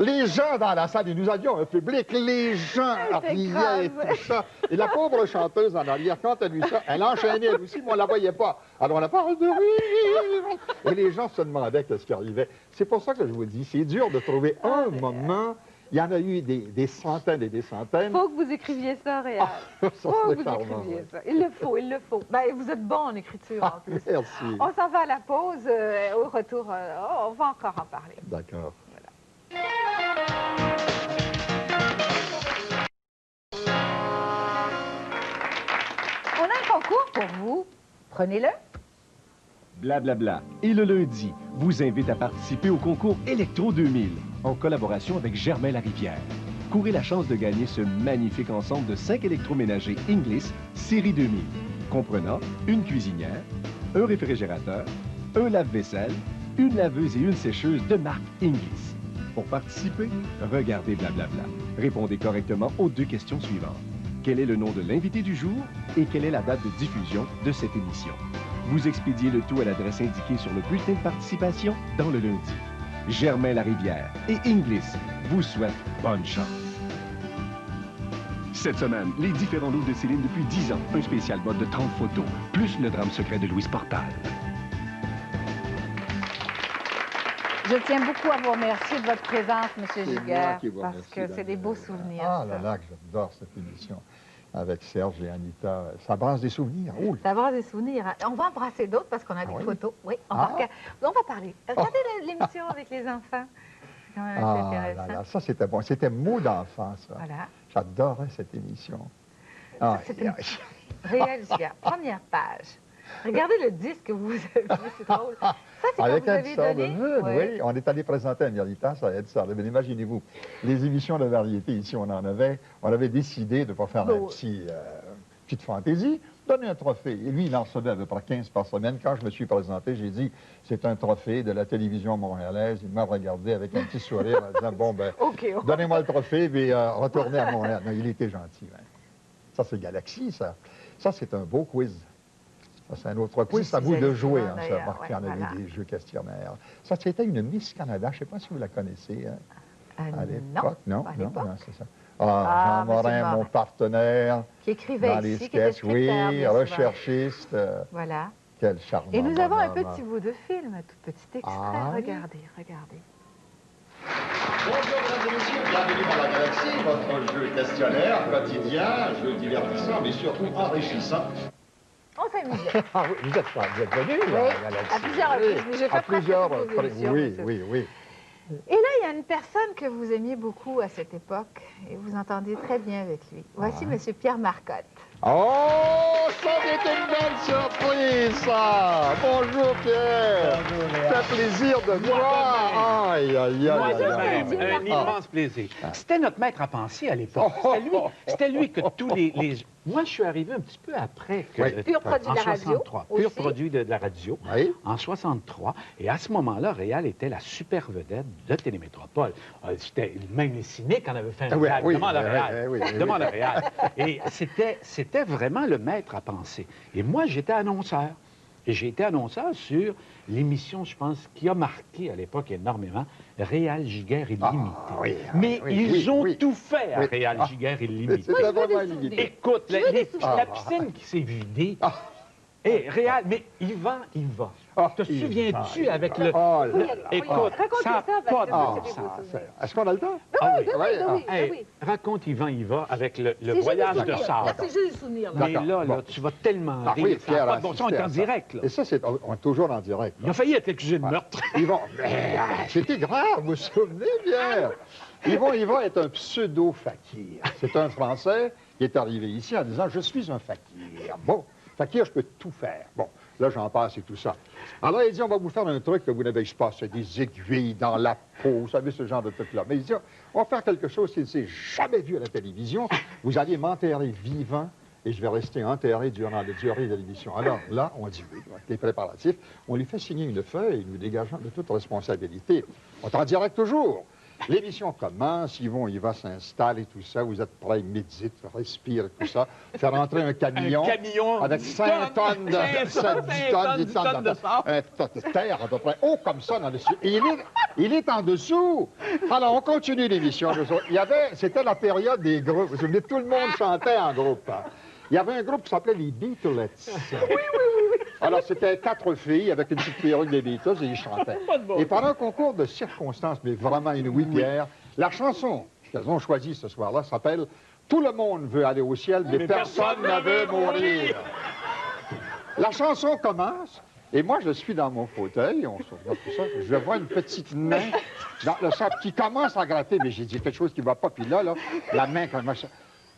Les gens dans la salle, et nous avions un public, les gens riaient et tout ça. Et la pauvre chanteuse en arrière, quand elle a vu ça, elle enchaînait elle aussi, mais on ne la voyait pas. Alors on a parlé de rire. Et les gens se demandaient ce qui arrivait. C'est pour ça que je vous dis, c'est dur de trouver un moment. Il y en a eu des centaines et des centaines. Il faut que vous écriviez ça, Réal. Il faut que vous écriviez ça. Il le faut, il le faut. Ben, vous êtes bon en écriture, en plus. Merci. On s'en va à la pause. Au retour, on va encore en parler. D'accord. On a un concours pour vous. Prenez-le. Blablabla. Et le lundi, vous invite à participer au concours Électro 2000 en collaboration avec Germain Larivière. Courez la chance de gagner ce magnifique ensemble de 5 électroménagers Inglis série 2000, comprenant une cuisinière, un réfrigérateur, un lave-vaisselle, une laveuse et une sécheuse de marque Inglis. Pour participer, regardez Blablabla. Répondez correctement aux 2 questions suivantes. Quel est le nom de l'invité du jour et quelle est la date de diffusion de cette émission? Vous expédiez le tout à l'adresse indiquée sur le bulletin de participation dans le lundi. Germain Larivière et Inglis vous souhaitent bonne chance. Cette semaine, les différents looks de Céline depuis 10 ans. Un spécial mode de 30 photos, plus le drame secret de Louise Portal. Je tiens beaucoup à vous remercier de votre présence, M. Giguère, qui vous parce remercie, que c'est des beaux souvenirs. Ah là là, que j'adore cette émission avec Serge et Anita. Ça brasse des souvenirs. Oh, Ça va des souvenirs. Hein. On va embrasser d'autres parce qu'on a des photos. Oui, on va parler. Regardez l'émission avec les enfants. C'est quand même assez intéressant. Là, ça c'était bon. C'était mots d'enfant, ça. Voilà. J'adorais cette émission. Réel Giguère, première page. Regardez le disque que vous avez vu, c'est drôle. Ça, c'est avec quand vous avez Ed donné. Sullivan, oui. On est allé présenter à Méritas à Ed Sullivan. Imaginez-vous, les émissions de variété, ici, on avait décidé de ne pas faire un petite fantaisie, donner un trophée. Et lui, il en recevait à peu près 15 par semaine. Quand je me suis présenté, j'ai dit, c'est un trophée de la télévision montréalaise. Il m'a regardé avec un petit sourire en disant, bon, ben, donnez-moi le trophée, puis retournez à Montréal. Non, il était gentil. Hein. Ça, c'est Galaxy, ça. Ça, c'est un beau quiz. Ça, c'est un autre quiz. Je C'est à vous suis de allée jouer. souvent, Hein, ça d'ailleurs, marque ouais, qu'il y en a voilà. eu des jeux questionnaires. Ça, c'était une Miss Canada. Je ne sais pas si vous la connaissez. Hein, à l'époque. Non, pas à non, l'époque. non, c'est ça. Ah, Jean Monsieur Morin, mon Morin. partenaire. Qui écrivait Dans les ici, qui était sketchs, scripteur, oui, bien souvent. recherchiste. Voilà. Quel charmant. Et nous avons un bonhomme. petit bout de film, un tout petit extrait. Ah, oui. Regardez, regardez. Bonjour mesdames et messieurs, bienvenue dans la Galaxie, votre jeu questionnaire quotidien, jeu divertissant mais surtout enrichissant. On s'amusait. Ah oui, vous êtes venus Oui, à la Galaxie. à plusieurs reprises, mais j'ai fait À plusieurs presque toutes vos émissions, oui, monsieur. oui, oui. Et là, il y a une personne que vous aimiez beaucoup à cette époque, et vous entendez très bien avec lui. Voici Monsieur Pierre Marcotte. Oh, ça c'est une belle surprise, ça! Bonjour Pierre! Ça fait plaisir de te voir! Aïe, aïe, aïe, Moi de aïe, même, aïe. un immense plaisir. C'était notre maître à penser à l'époque. C'était lui que tous les... Moi, je suis arrivé un petit peu après que... Oui. Pur produit en de la radio 63. Pur aussi. produit de la radio. Oui. En 63. Et à ce moment-là, Réal était la super vedette de Télémétropole. Même les cyniques en avaient fait un Oui, gag. oui, Demande à Réal. oui, oui. Demande à Réal. Et c'était vraiment le maître à penser. Et moi, j'étais annonceur. Et j'ai été annonceur sur l'émission, je pense, qui a marqué à l'époque énormément, Réal Giguère Illimité. oui, Mais oui, ils oui, ont oui. tout fait à Oui. Réal Ah. Giguère Illimité. C'était veux vraiment des illimité. souvenirs. Écoute, Je veux des souvenirs. la piscine qui s'est vidée. Et Réal, mais il va. Ah, Te il souviens-tu va. avec le... Oh là là. Écoute, Racontez ça n'a ça, parce pas que de moi, bon c'est des beaux sens. souvenirs. Est-ce qu'on a le temps? Ah oui. Oui, oui, Hey, oui. raconte Yvan, il va avec le C'est voyage juste de des souvenirs. Sable. C'est juste des souvenirs. là. Mais D'accord, là, bon. tu vas tellement Ah rire. oui, ça Pierre n'a a pas de bon sens, on assisté est en à ça. direct. Là. Et ça, on est toujours en direct. Il a failli être accusé de meurtre. Ils vont... C'était grave, vous vous souvenez bien? Yvon est un pseudo-fakir. C'est un Français qui est arrivé ici en disant « Je suis un fakir ». Bon, fakir, je peux tout faire. Bon, là, j'en passe et tout ça. Alors, il dit « On va vous faire un truc que vous n'avez pas, c'est des aiguilles dans la peau, vous savez, ce genre de truc-là. » Mais il dit « On va faire quelque chose qu'il ne s'est jamais vu à la télévision. Vous allez m'enterrer vivant. » Et je vais rester enterré durant la durée de l'émission. Alors là, on dit oui, avec les préparatifs, on lui fait signer une feuille, nous dégageant de toute responsabilité. On est en direct toujours. L'émission commence, il va s'installer et tout ça, vous êtes prêts, médite, respire et tout ça, faire entrer un camion, avec 5 tonnes de 10 tonnes de terre à peu près, haut comme ça dans le ciel. Et il est en dessous. Alors, on continue l'émission. C'était la période des groupes. Vous vous souvenez, tout le monde chantait en groupe. Hein. Il y avait un groupe qui s'appelait les Beatlettes. Oui. Alors, c'était 4 filles avec une petite perruque des Beatles et ils chantaient. Et pendant un concours de circonstances, mais vraiment inouï, Pierre, la chanson qu'elles ont choisie ce soir-là s'appelle « Tout le monde veut aller au ciel, mais personne ne veut mourir ». La chanson commence, et moi, je suis dans mon fauteuil, on se regarde tout ça, je vois une petite main dans le sable qui commence à gratter, mais j'ai dit quelque chose qui ne va pas, puis là, la main commence...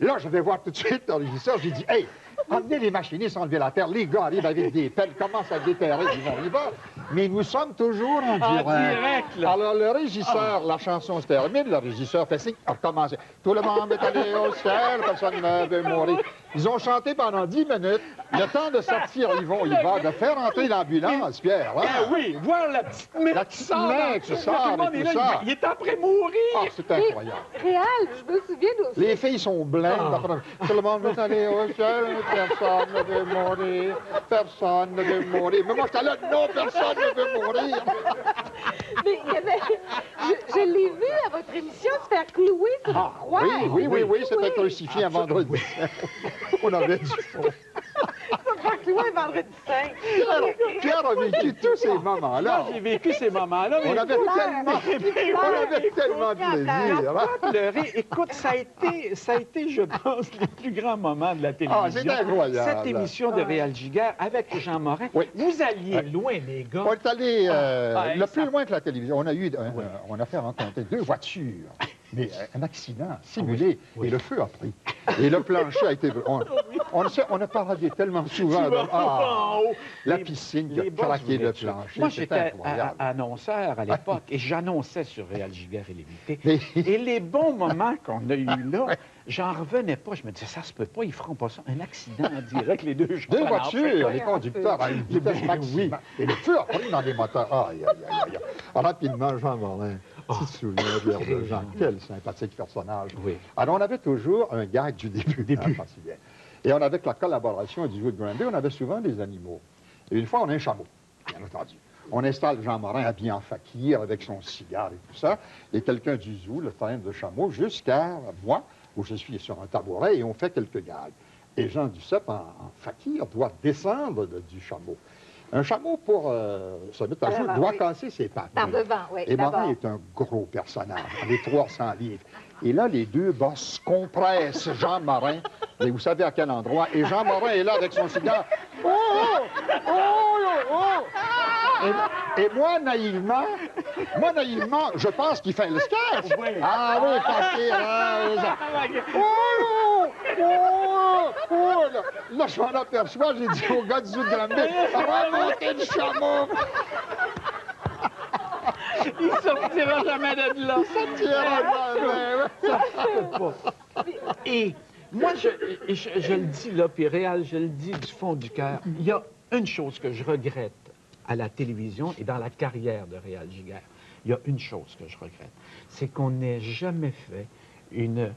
Là, je vais voir tout de suite le régisseur, j'ai dit « Hey, emmenez les machinistes enlever la terre, les gars arrivent avec des pelles, commencent à déterrer, ils vont y va. » Mais nous sommes toujours en direct. Alors, le régisseur, la chanson se termine, le régisseur fait signe, a recommencé. Tout le monde est allé au ciel, personne ne veut mourir. Ils ont chanté pendant 10 minutes. Le temps de sortir, il va, de faire entrer l'ambulance, Pierre. Hein? Ah oui, voir la petite main La petite main qui sort et tout ça. Il est après mourir. Ah, c'est incroyable. Réal, je me souviens aussi. Les filles sont blêmes. Tout le monde veut aller au ciel, personne ne veut mourir, personne ne veut mourir. Mais moi, j'étais là, non, personne ne veut mourir. Mais il y avait... Je l'ai vu à votre émission se faire clouer sur une croix. Oui, c'était crucifié un vendredi. On avait du fond. Se faire clouer un vendredi saint. Alors, Pierre a vécu tous ces moments-là. J'ai vécu ces moments-là. On avait tellement de plaisir. Hein? Pleurer. Écoute, ça a été, je pense, les plus grands moments de la télévision. Ah, c'est incroyable. Cette émission de Réal Giguère avec Jean Morin. Oui. Vous alliez loin, les gars. On est allé le plus ça- loin que la télévision. On a fait rencontrer 2 voitures. Mais un accident simulé, et le feu a pris. Et le plancher a été... On a parlé tellement souvent. La piscine qui a craqué le plancher. Moi, c'était j'étais incroyable. annonceur à l'époque et j'annonçais sur Réal Giguère Illimité. Mais- Et les bons moments qu'on a eus là, j'en revenais pas. Je me disais, ça se peut pas, ils feront pas ça. Un accident en direct, les 2 gens. 2 voitures, les conducteurs à une vitesse maximum. Et le feu a pris dans les moteurs. Aïe. Rapidement, Jean Morin. Tu te souviens, Pierre de Jean, quel sympathique personnage. Oui. Alors, on avait toujours un gag du début. Hein, je m'en souviens. Et avec la collaboration du Wood Granby, on avait souvent des animaux. Et une fois, on a un chameau, bien entendu. On installe Jean Morin habillé en fakir avec son cigare et tout ça, et quelqu'un du zoo le traîne de chameau jusqu'à moi, où je suis sur un tabouret, et on fait quelques gags. Et Jean Duceppe, en fakir, doit descendre du chameau. Un chameau, pour se mettre à jour, doit casser ses pattes. Par devant, oui. Et Morin est un gros personnage, les 300 livres. Et là, les deux bosses compressent Jean Morin, et vous savez à quel endroit. Et Jean Morin est là avec son cigare. Oh! Oh! Oh! Oh! Et moi, naïvement, je pense qu'il fait le sketch. Oui. Ah oui, fakir. Oh! Oh! Oh! Là, je m'en aperçois, j'ai dit au gars du Zoo de Granby, remontez le chameau. Il sortira jamais de là. Et moi, je le dis là, puis Réal, je le dis du fond du cœur, il y a une chose que je regrette à la télévision et dans la carrière de Réal Giguère. Il y a une chose que je regrette, c'est qu'on n'ait jamais fait une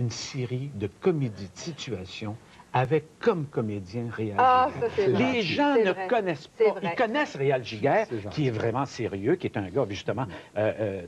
série de comédies de situation avec comme comédien Réal Ah, Giguère. ça, c'est vrai. Les gens C'est ne vrai. connaissent C'est pas. vrai. Ils connaissent Réal Giguère, C'est gentil. qui est vraiment sérieux, qui est un gars, justement,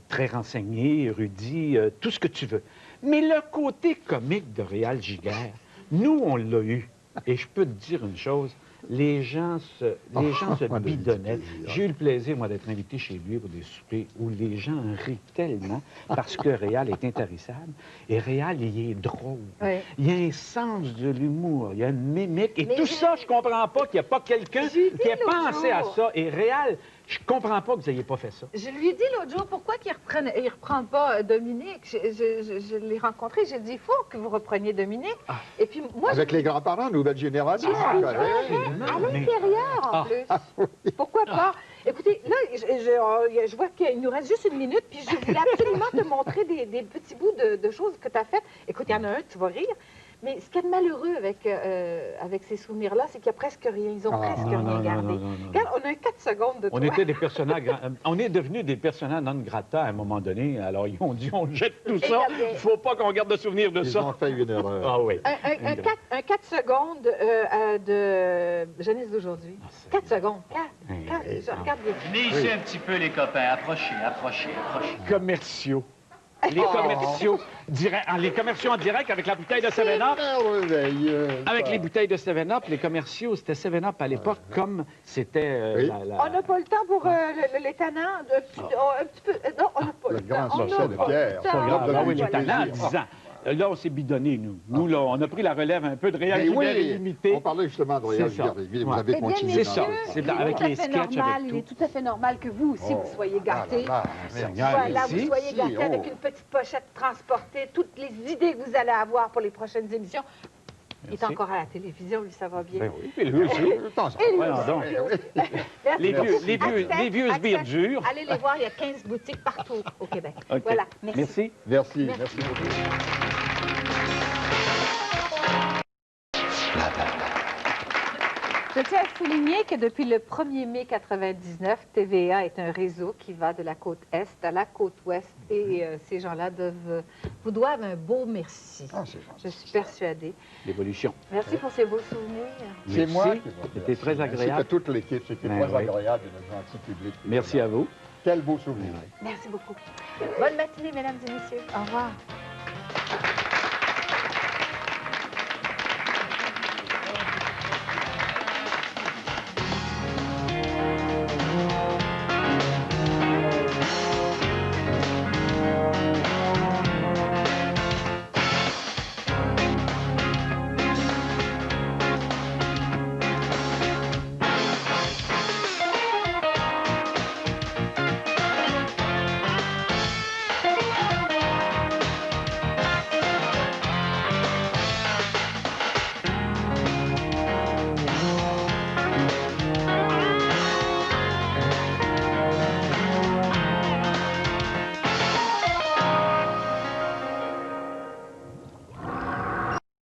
très renseigné, érudit, tout ce que tu veux. Mais le côté comique de Réal Giguère, nous, on l'a eu. Et je peux te dire une chose, les gens se moi, bidonnaient. du plaisir. J'ai eu le plaisir, moi, d'être invité chez lui pour des soupers où les gens rient tellement parce que Réal est intarissable. Et Réal, il est drôle. Oui. Il y a un sens de l'humour, il y a une mimique. Et Mais tout j'ai- ça, je comprends pas qu'il n'y a pas quelqu'un J'ai dit qui ait l'autre pensé à jour. ça. Et Réal, je comprends pas que vous n'ayez pas fait ça. Je lui ai dit l'autre jour, pourquoi qu'il ne reprend pas Dominique? Je l'ai rencontré, j'ai dit, il faut que vous repreniez Dominique. Et puis moi, Avec les grands-parents, nouvelle génération. à Mais- l'intérieur, en plus. Pourquoi pas? Écoutez, là, je vois qu'il nous reste juste une minute, puis je voulais absolument te montrer des petits bouts de choses que tu as faites. Écoute, il y en a un, tu vas rire. Mais ce qui est malheureux avec ces souvenirs-là, c'est qu'il n'y a presque rien. Ils ont presque rien gardé. Regarde, on a un 4 secondes de toi. On était des personnages, on est devenus des personnages non grata à un moment donné. Alors, ils ont dit, on jette tout ça. Il ne faut pas qu'on garde de souvenir de Ils ça. ont fait une erreur. Ah oui. Un 4 secondes de jeunesse d'aujourd'hui. 4 secondes. 4. Je regarde bien. Venez ici un petit peu, les copains. Approchez. Commerciaux. Les commerciaux, les commerciaux en direct avec la bouteille de 7-Up. Merveilleux. Avec les bouteilles de 7-Up, les commerciaux, c'était 7-Up à l'époque, comme c'était Oui. On n'a pas le temps pour les tannants. Un petit peu. Non, on n'a pas Le le grand temps. succès de Pierre. Pas grave. Ah oui, les Voilà. talents, 10 ans. Là, on s'est bidonné, nous. Nous, là, on a pris la relève un peu de Réal Mais Giguère oui, illimité. on parlait justement de Réal C'est ça. Giguère. Vous Ouais. avez Eh bien, continué. C'est dans ça. le- C'est Il est avec tout à les fait sketchs, normal, avec il est tout. tout à fait normal que vous aussi, vous soyez gâtés. Seigneur, Voilà, merci. vous soyez gâtés oh. avec une petite pochette transportée, toutes les idées que vous allez avoir pour les prochaines émissions. Il est Merci. encore à la télévision, lui, ça va bien. Ben oui, puis lui aussi. Attention. Et lui Voyons aussi. donc. Merci Les beaucoup. vieux Access, sbires durs. Allez les voir, il y a 15 boutiques partout au Québec. OK. Voilà, merci. Merci. Merci beaucoup. Je tiens à souligner que depuis le 1er mai 1999, TVA est un réseau qui va de la côte Est à la côte Ouest. Et ces gens-là vous doivent un beau merci. Ah, c'est gentil. Je suis persuadée. L'évolution. Merci pour ces beaux souvenirs. C'est Merci. moi qui vous C'était remercie. très agréable. Ainsi que toute l'équipe. C'était Ben très oui. agréable et un gentil public. Merci à vous. Quel beau souvenir. Merci beaucoup. Bonne matinée, mesdames et messieurs. Au revoir.